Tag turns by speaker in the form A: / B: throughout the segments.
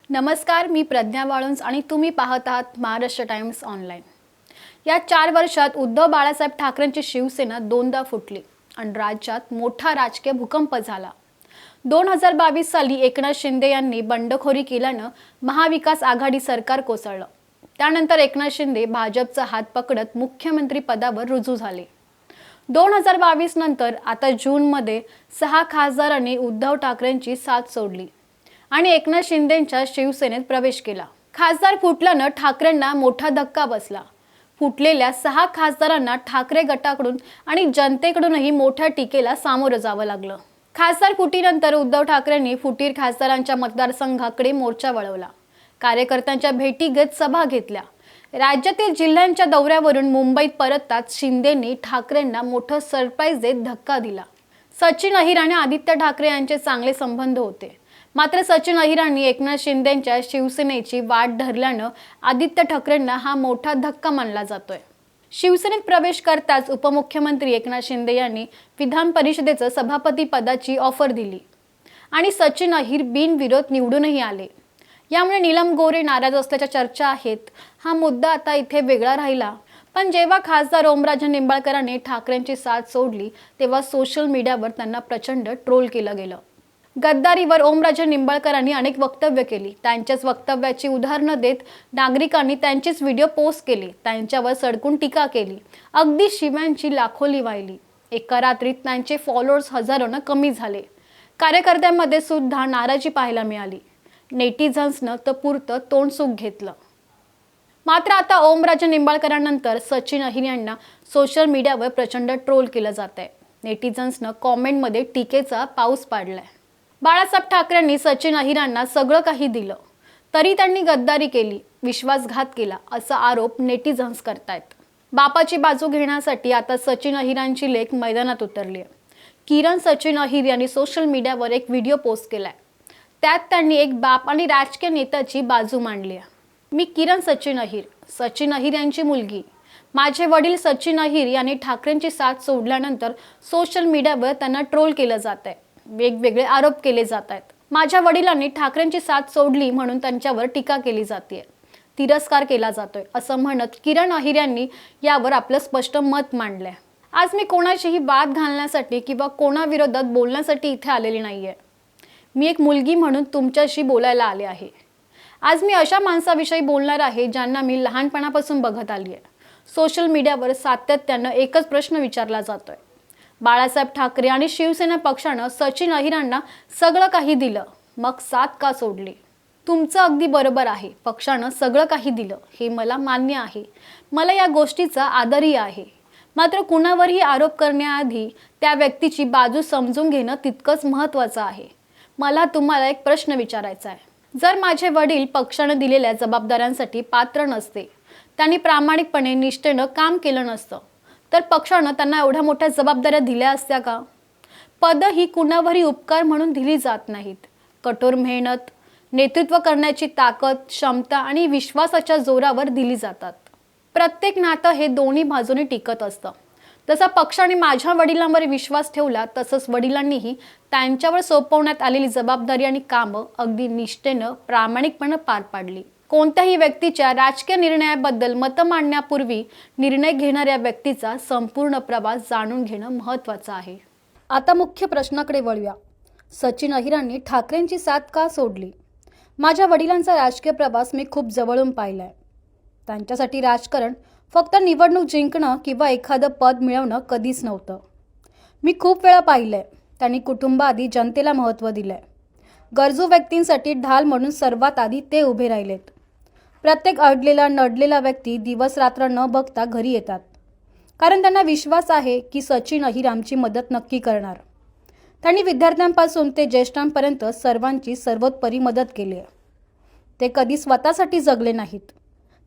A: नमस्कार, मी प्रज्ञा वाळुंज आणि तुम्ही पाहत आहात महाराष्ट्र टाइम्स ऑनलाईन। या 4 वर्षात उद्धव बाळासाहेब ठाकरेंची शिवसेना दोनदा फुटली आणि राज्यात मोठा राजकीय भूकंप झाला। 2022 साली एकनाथ शिंदे यांनी बंडखोरी केल्यानं महाविकास आघाडी सरकार कोसळलं। त्यानंतर एकनाथ शिंदे भाजपचा हात पकडत मुख्यमंत्री पदावर रुजू झाले। 2022 नंतर आता जूनमध्ये 6 खासदारांनी उद्धव ठाकरेंची साथ सोडली आणि एकनाथ शिंदेंच्या शिवसेनेत प्रवेश केला। खासदार फुटल्यानं ठाकरेंना मोठा धक्का बसला। फुटलेल्या 6 खासदारांना ठाकरे गटाकडून आणि जनतेकडूनही मोठ्या टीकेला सामोरं जावं लागलं। खासदार फुटीनंतर उद्धव ठाकरेंनी फुटीर खासदारांच्या मतदारसंघाकडे मोर्चा वळवला। कार्यकर्त्यांच्या भेटी घेत सभा घेतल्या। राज्यातील जिल्ह्यांच्या दौऱ्यावरून मुंबईत परतताच शिंदेंनी ठाकरेंना मोठं सरप्राईज देत धक्का दिला। सचिन अहिर आणि आदित्य ठाकरे यांचे चांगले संबंध होते, मात्र सचिन अहिरांनी एकनाथ शिंदेंच्या शिवसेनेची वाट धरल्यानं आदित्य ठाकरेंना हा मोठा धक्का मानला जातोय। शिवसेनेत प्रवेश करताच उपमुख्यमंत्री एकनाथ शिंदे यांनी विधान परिषदेचं सभापती पदाची ऑफर दिली आणि सचिन अहिर बिनविरोध निवडूनही आले। यामुळे नीलम गोरे नाराज असल्याच्या चर्चा आहेत। हा मुद्दा आता इथे वेगळा राहिला, पण जेव्हा खासदार ओमराजे निंबाळकरांनी ठाकरेंची साथ सोडली तेव्हा सोशल मीडियावर त्यांना प्रचंड ट्रोल केलं गेलं। गद्दारीवर ओमराजे निंबाळकरांनी अनेक वक्तव्य केली। त्यांच्याच वक्तव्याची उदाहरणं देत नागरिकांनी त्यांचेच व्हिडिओ पोस्ट केले, त्यांच्यावर सडकून टीका केली, अगदी शिव्यांची लाखोली वाहिली। एका रात्रीत त्यांचे फॉलोअर्स हजारोनं कमी झाले। कार्यकर्त्यांमध्ये सुद्धा नाराजी पाहायला मिळाली। नेटिझन्सनं तर पुरतं तोंडसुख घेतलं। मात्र आता ओमराजे निंबाळकरांनंतर सचिन अहिर यांना सोशल मीडियावर प्रचंड ट्रोल केलं जात आहे। नेटिझन्सनं कॉमेंटमध्ये टीकेचा पाऊस पाडलाय। बाळासाहेब ठाकरेंनी सचिन अहिरांना सगळं काही दिलं, तरी त्यांनी गद्दारी केली, विश्वासघात केला असा आरोप नेटिझन्स करतायत। बापाची बाजू घेण्यासाठी आता सचिन अहिरांची लेक मैदानात उतरली आहे। किरण सचिन अहिर यांनी सोशल मीडियावर एक व्हिडिओ पोस्ट केलाय। त्यात त्यांनी एक बाप आणि राजकीय नेत्याची बाजू मांडली आहे। मी किरण सचिन अहिर यांची मुलगी। माझे वडील सचिन अहिर यांनी ठाकरेंची साथ सोडल्यानंतर सोशल मीडियावर त्यांना ट्रोल केलं जात आहे। वेगवेगळे आरोप केले जात आहेत। माझ्या वडिलांनी ठाकरेंची साथ सोडली म्हणून त्यांच्यावर टीका केली जाते, तिरस्कार केला जातोय असं म्हणत किरण अहिर यांनी यावर आपलं स्पष्ट मत मांडलंय। आज मी कोणाशीही वाद घालण्यासाठी किंवा कोणाविरोधात बोलण्यासाठी इथे आलेली नाहीये। मी एक मुलगी म्हणून तुमच्याशी बोलायला आले आहे। आज मी अशा माणसाविषयी बोलणार आहे ज्यांना मी लहानपणापासून बघत आली आहे। सोशल मीडियावर सातत्यानं एकच प्रश्न विचारला जातोय, बाळासाहेब ठाकरे आणि शिवसेना पक्षानं सचिन अहिरांना सगळं काही दिलं, मग साथ का सोडली? तुमचं अगदी बरोबर आहे, पक्षानं सगळं काही दिलं हे मला मान्य आहे, मला या गोष्टीचा आदरही आहे। मात्र कुणावरही आरोप करण्याआधी त्या व्यक्तीची बाजू समजून घेणं तितकंच महत्त्वाचं आहे। मला तुम्हाला एक प्रश्न विचारायचा आहे, जर माझे वडील पक्षानं दिलेल्या जबाबदाऱ्यांसाठी पात्र नसते, त्यांनी प्रामाणिकपणे निष्ठेनं काम केलं नसतं, तर पक्षानं त्यांना एवढ्या मोठ्या जबाबदाऱ्या दिल्या असत्या का? पदं ही कुणावरही उपकार म्हणून दिली जात नाहीत। कठोर मेहनत, नेतृत्व करण्याची ताकद, क्षमता आणि विश्वासाच्या जोरावर दिली जातात। प्रत्येक नातं हे दोन्ही बाजूने टिकत असतं। जसा पक्षाने माझ्या वडिलांवर विश्वास ठेवला, तसंच वडिलांनीही त्यांच्यावर सोपवण्यात आलेली जबाबदारी आणि कामं अगदी निष्ठेनं प्रामाणिकपणे पार पाडली। कोणत्याही व्यक्तीच्या राजकीय निर्णयाबद्दल मत मांडण्यापूर्वी निर्णय घेणाऱ्या व्यक्तीचा संपूर्ण प्रवास जाणून घेणं महत्त्वाचं आहे। आता मुख्य प्रश्नाकडे वळूया। सचिन अहिरांनी ठाकरेंची साथ का सोडली? माझ्या वडिलांचा राजकीय प्रवास मी खूप जवळून पाहिलाय। त्यांच्यासाठी राजकारण फक्त निवडणूक जिंकणं किंवा एखादं पद मिळवणं कधीच नव्हतं। मी खूप वेळा पाहिलंय, त्यांनी कुटुंबाआधी जनतेला महत्त्व दिलंय। गरजू व्यक्तींसाठी ढाल म्हणून सर्वात आधी ते उभे राहिलेत। प्रत्येक अडलेला नडलेला व्यक्ती दिवस रात्र न बघता घरी येतात, कारण त्यांना विश्वास आहे की सचिन अहिर आमची मदत नक्की करणार। त्यांनी विद्यार्थ्यांपासून ते ज्येष्ठांपर्यंत सर्वांची सर्वोपरी मदत केली आहे। ते कधी स्वतःसाठी जगले नाहीत,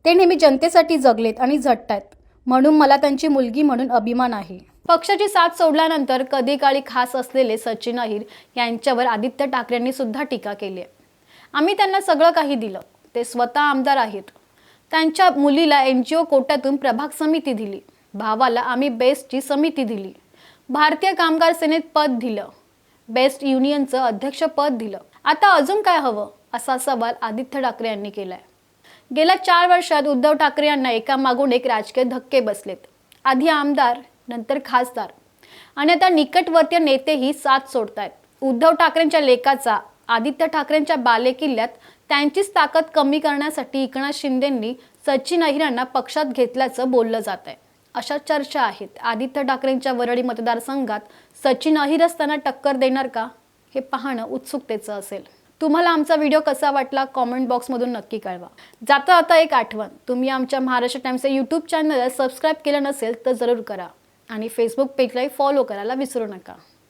A: ते नेहमी जनतेसाठी जगलेत आणि झटतायत, म्हणून मला त्यांची मुलगी म्हणून अभिमान आहे। पक्षाची साथ सोडल्यानंतर कधी काळी खास असलेले सचिन अहिर यांच्यावर आदित्य ठाकरेंनी सुद्धा टीका केली आहे। आम्ही त्यांना सगळं काही दिलं, ते स्वतः आमदार आहेत। त्यांच्या मुलीला NGO कोट्यातून प्रभाग समिती दिली, भावाला आम्ही बेस्टची समिती दिली, भारतीय कामगार सेनेत पद दिलं, बेस्ट युनियनचं अध्यक्षपद दिलं। आता अजून काय हवं? असा सवाल आदित्य ठाकरे यांनी केलाय. गेल्या 4 वर्षात उद्धव ठाकरे यांना एकामागून एक राजकीय धक्के बसलेत. आधी आमदार, नंतर खासदार आणि आता निकटवर्तीय नेतेही साथ सोडतायत. उद्धव ठाकरेंच्या लेकाचा आदित्य ठाकरेंच्या बालेकिल्ल्यात त्यांचीच ताकद कमी करण्यासाठी एकनाथ शिंदेंनी सचिन अहिरांना पक्षात घेतल्याचं बोललं जात आहे. अशा चर्चा आहेत. आदित्य ठाकरेंच्या वरळी मतदारसंघात सचिन अहिरच त्यांना टक्कर देणार का, हे पाहणं उत्सुकतेचं असेल. तुम्हाला आमचा व्हिडिओ कसा वाटला कॉमेंट बॉक्समधून नक्की कळवा. जाता आता एक आठवण, तुम्ही आमच्या महाराष्ट्र टाइम्सच्या यूट्यूब चॅनलला सबस्क्राईब केलं नसेल तर जरूर करा आणि फेसबुक पेजलाही फॉलो करायला विसरू नका.